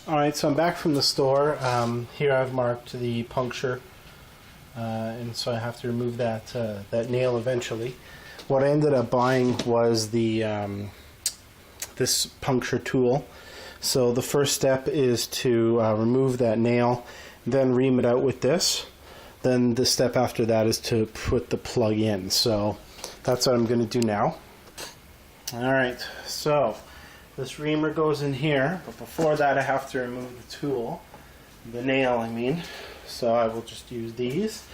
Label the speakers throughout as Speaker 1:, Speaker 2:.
Speaker 1: Alright, so I'm back from the store. Here I've marked the puncture, and so I have to remove that nail eventually. What I ended up buying was the this puncture tool. So the first step is to remove that nail, then ream it out with this. Then the step after that is to put the plug in. So that's what I'm going to do now. Alright, so this reamer goes in here, but before that I have to remove the tool, the nail I mean, so I will just use these.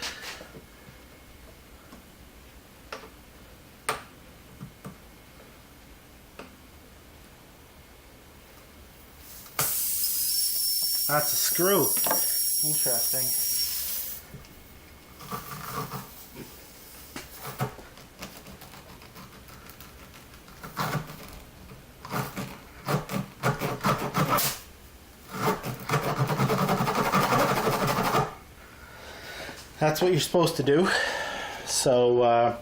Speaker 1: That's a screw. Interesting. That's what you're supposed to do. So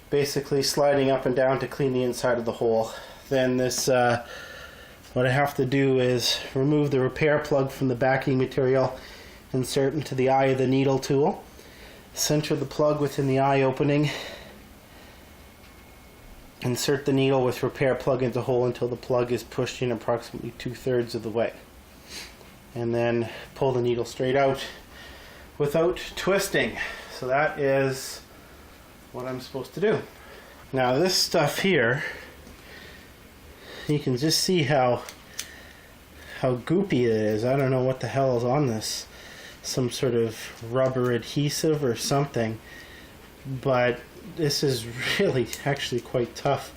Speaker 1: basically sliding up and down to clean the inside of the hole. Then this, what I have to do is remove the repair plug from the backing material, insert into the eye of the needle tool, center the plug within the eye opening, insert the needle with repair plug into hole until the plug is pushed in approximately 2/3 of the way, and then pull the needle straight out without twisting. So that is what I'm supposed to do. Now this stuff here, you can just see how goopy it is. I don't know what the hell is on this. Some sort of rubber adhesive or something. But this is really actually quite tough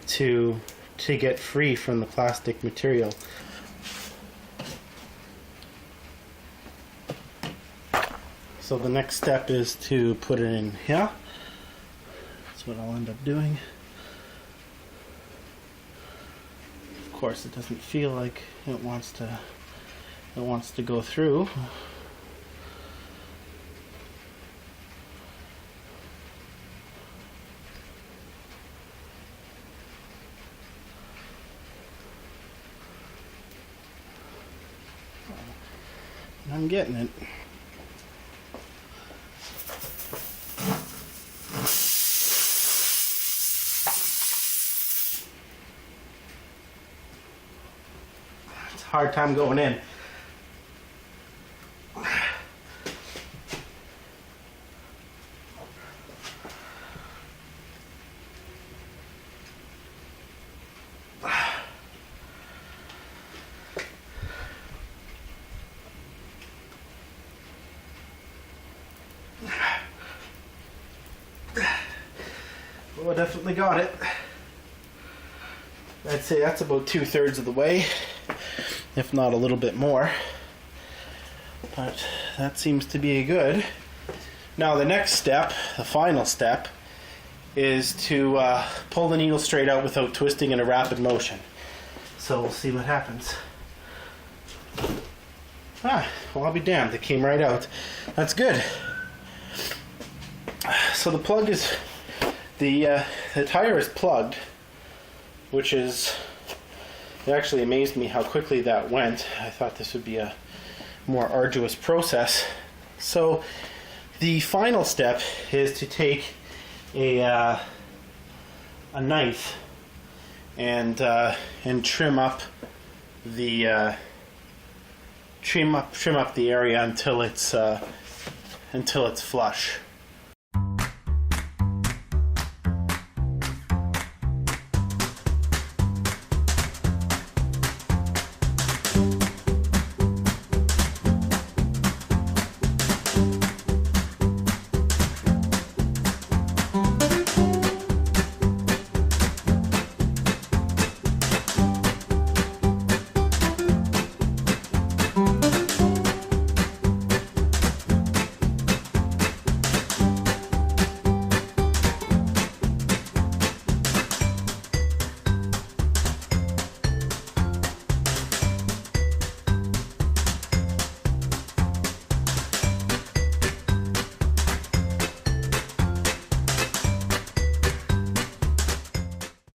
Speaker 1: to get free from the plastic material. So the next step is to put it in here. That's what I'll end up doing. Of course, it doesn't feel like it wants to go through. I'm getting it. Hard time going in. Well, I definitely got it. I'd say that's about 2/3 of the way, if not a little bit more, but that seems to be good. Now the next step, the final step, is to pull the needle straight out without twisting in a rapid motion. So we'll see what happens. Well, I'll be damned, it came right out. That's good. So the plug is, the tire is plugged, which is, it actually amazed me how quickly that went. I thought this would be a more arduous process. So the final step is to take a knife and trim up the trim up the area until it's flush.